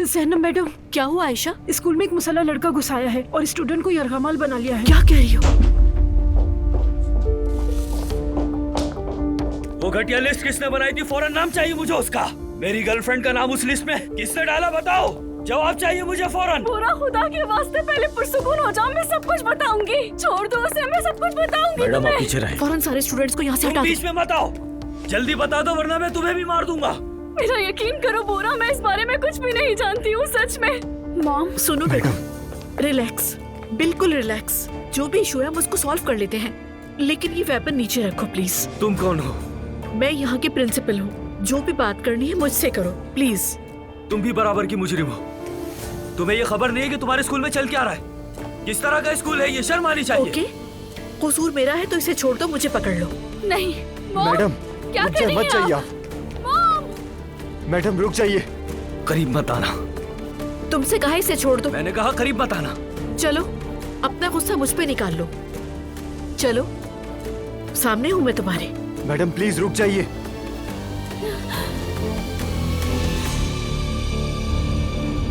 Zainab madam, क्या हुआ Ayesha? School में एक मुसल्ला लड़का घुस आया है और स्टूडेंट को यरगमाल बना लिया है। क्या कह रही हो? वो घटिया लिस्ट किसने बनाई थी? फौरन नाम चाहिए मुझे उसका। मेरी गर्लफ्रेंड का नाम उस लिस्ट में किसने डाला? बताओ, जवाब चाहिए मुझे फौरन। पूरा खुदा के वास्ते पहले पुरसुकून हो जाओ, मैं सब कुछ बताऊंगी। छोड़ दो उसे, मैं सब कुछ बताऊंगी। मैडम आप पीछे रहे। फौरन सारे स्टूडेंट्स को यहाँ से हटा दो। बीच में मत आओ, जल्दी बता दो वरना मैं तुम्हें भी मार दूंगा। मेरा यकीन करो बोरा, मैं इस बारे में कुछ भी नहीं जानती हूँ, सच में। मॉम सुनो बेटा, रिलैक्स, बिल्कुल रिलैक्स। जो भी इशू है हम उसको सॉल्व कर लेते हैं, लेकिन ये वेपन नीचे रखो प्लीज। तुम कौन हो? मैं यहाँ की प्रिंसिपल हूँ। जो भी बात करनी है मुझसे करो प्लीज। तुम भी बराबर की मुजरिम हो। तुम्हें ये खबर नहीं है कि तुम्हारे स्कूल में चल क्या रहा है? किस तरह का स्कूल है ये? शर्म आनी चाहिए। ओके, कसूर मेरा है तो इसे छोड़ दो, मुझे पकड़ लो। नहीं मैडम, क्या रुक कर जाइए, रही मत जाइए हैं आप। मैडम रुक जाइए। करीब मत आना। तुमसे कहा इसे छोड़ दो। मैंने कहा करीब मत आना। चलो अपना गुस्सा मुझ पे निकाल लो। चलो, सामने हूँ मैं तुम्हारे। मैडम प्लीज रुक जाइए।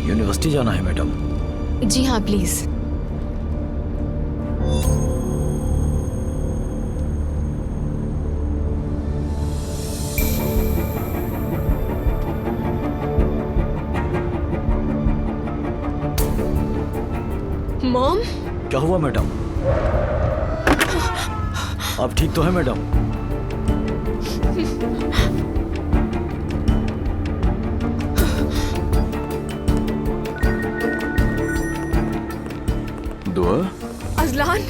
यूनिवर्सिटी जाना है मैडम? जी हाँ प्लीज। मॉम, क्या हुआ मैडम? आप ठीक तो है मैडम? दुआ, अजलान,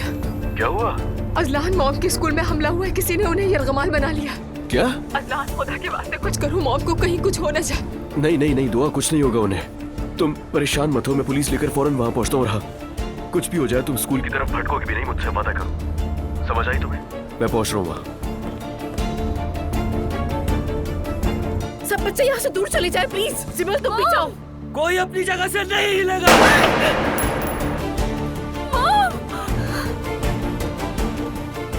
क्या हुआ? अजलान, मॉम के स्कूल में हमला हुआ है, किसी ने उन्हें यरगमाल बना लिया। क्या? अजलान खुदा के वास्ते कुछ करो, मॉम को कहीं कुछ हो न जाए। नहीं नहीं नहीं दुआ, कुछ नहीं होगा उन्हें। तुम परेशान मत हो, मैं पुलिस लेकर फौरन वहाँ पहुँचता हूँ। रहा कुछ भी हो जाए तुम स्कूल की तरफ भटकोगे भी नहीं, मुझसे वादा करो। समझ आई तुम्हें? मैं पहुँच रहा हूँ वहाँ। सब बच्चे यहाँ से दूर चले जाए प्लीज। सिमल तुम भी जाओ। कोई अपनी जगह से नहीं हिलेगा।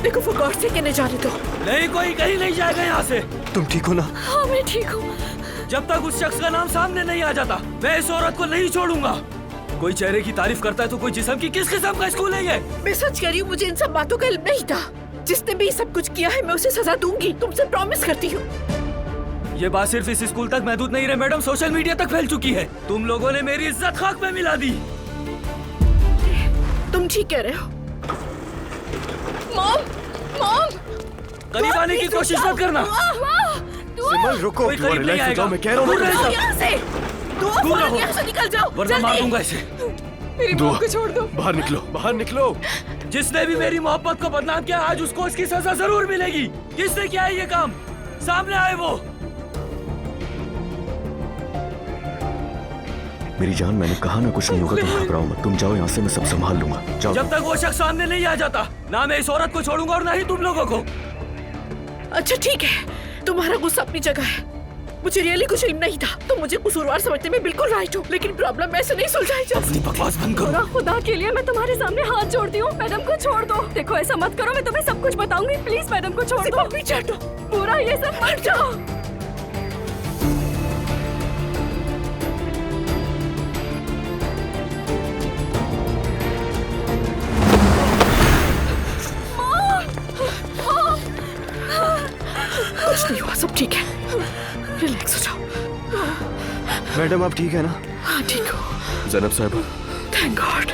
देखो फॉर गॉड से कहने जाने दो। नहीं, कोई कहीं नहीं जाएगा यहाँ से। तुम ठीक हो ना? हाँ मैं ठीक हूँ। जब तक उस शख्स का नाम सामने नहीं आ जाता मैं इस औरत को नहीं छोड़ूंगा। कोई चेहरे की तारीफ करता है तो कोई जिस्म की। किस किस्म का स्कूल है ये? मैं सच कह रही हूँ, मुझे इन सब बातों का इल्म नहीं था। जिसने भी सब कुछ किया है मैं उसे सजा दूंगी, तुमसे प्रॉमिस करती हूँ। ये बात सिर्फ इस स्कूल तक महदूद नहीं रहे मैडम, सोशल मीडिया तक फैल चुकी है। तुम लोगों ने मेरी इज्जत खाक में मिला दी। तुम ठीक कह रहे हो। मॉम, मॉम, करीब आने की कोशिश मत करना। सिमल रुको, कोई करीब नहीं रिलैक्स हो आएगा। जाओ, मैं कह रहा दूर हूँ। रहो। यहाँ से दूर रहो। यहाँ से निकल जाओ वरना मार जल्दी। दूंगा इसे। मेरी मॉम को छोड़ दो। बाहर निकलो, बाहर निकलो। जिसने भी मेरी मोहब्बत को बदनाम किया आज उसको इसकी सजा जरूर मिलेगी। किसने किया है ये काम? सामने आए वो। मेरी जान, मैंने कहा ना कुछ नहीं होगा, तुम घबराओ मत। तुम जाओ यहाँ से, मैं सब संभाल लूंगा। जाओ। जब तक वो शख्स सामने नहीं आ जाता ना मैं इस औरत को छोड़ूंगा और ना ही तुम लोगों को। अच्छा ठीक है, तुम्हारा गुस्सा अपनी जगह है। मुझे रियली कुछ इल्म नहीं था। तुम मुझे कसूरवार समझने में बिल्कुल राइट हो, लेकिन प्रॉब्लम ऐसे नहीं सुलझाई जा अपनी बकवास बंद करो। पूरा खुदा के लिए मैं तुम्हारे सामने हाथ जोड़ती हूँ, मैडम को छोड़ दो। देखो ऐसा मत करो, मैं तुम्हें सब कुछ बताऊंगी। प्लीज मैडम को छोड़ दो। पीछे हटो। पूरा ये सब मत जाओ। कुछ नहीं हुआ, सब ठीक है। रिलैक्स हो जाओ। मैडम आप ठीक है ना? हाँ ठीक हो। जैनब साहब, थैंक गॉड।